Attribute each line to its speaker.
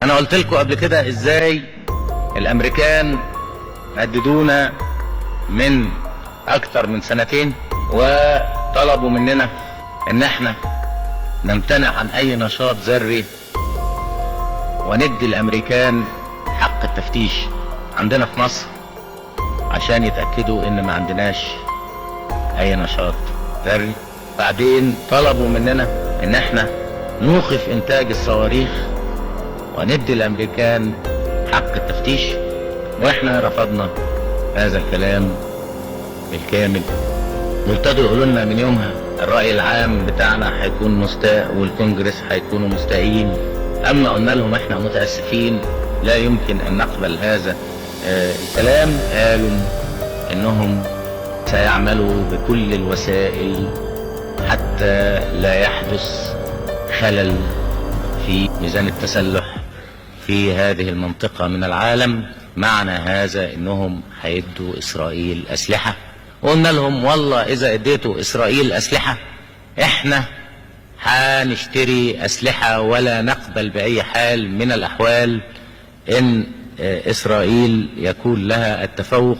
Speaker 1: انا قلت لكم قبل كده ازاي الامريكان هددونا من اكتر من سنتين وطلبوا مننا ان احنا نمتنع عن اي نشاط ذري وندي الامريكان حق التفتيش عندنا في مصر عشان يتأكدوا ان ما عندناش اي نشاط ذري. بعدين طلبوا مننا ان احنا نوقف انتاج الصواريخ وندي الامريكان حق التفتيش، واحنا رفضنا هذا الكلام بالكامل. وابتدوا يقولوا لنا من يومها الرأي العام بتاعنا هيكون مستاء والكونجرس هيكونوا مستائين. اما قلنا لهم احنا متأسفين لا يمكن ان نقبل هذا الكلام، قالوا انهم سيعملوا بكل الوسائل حتى لا يحدث خلل في ميزان التسلح في هذه المنطقة من العالم. معنى هذا انهم هيدوا اسرائيل اسلحة، وقلنا لهم والله اذا اديتوا اسرائيل اسلحة احنا هنشتري اسلحة، ولا نقبل باي حال من الاحوال ان اسرائيل يكون لها التفوق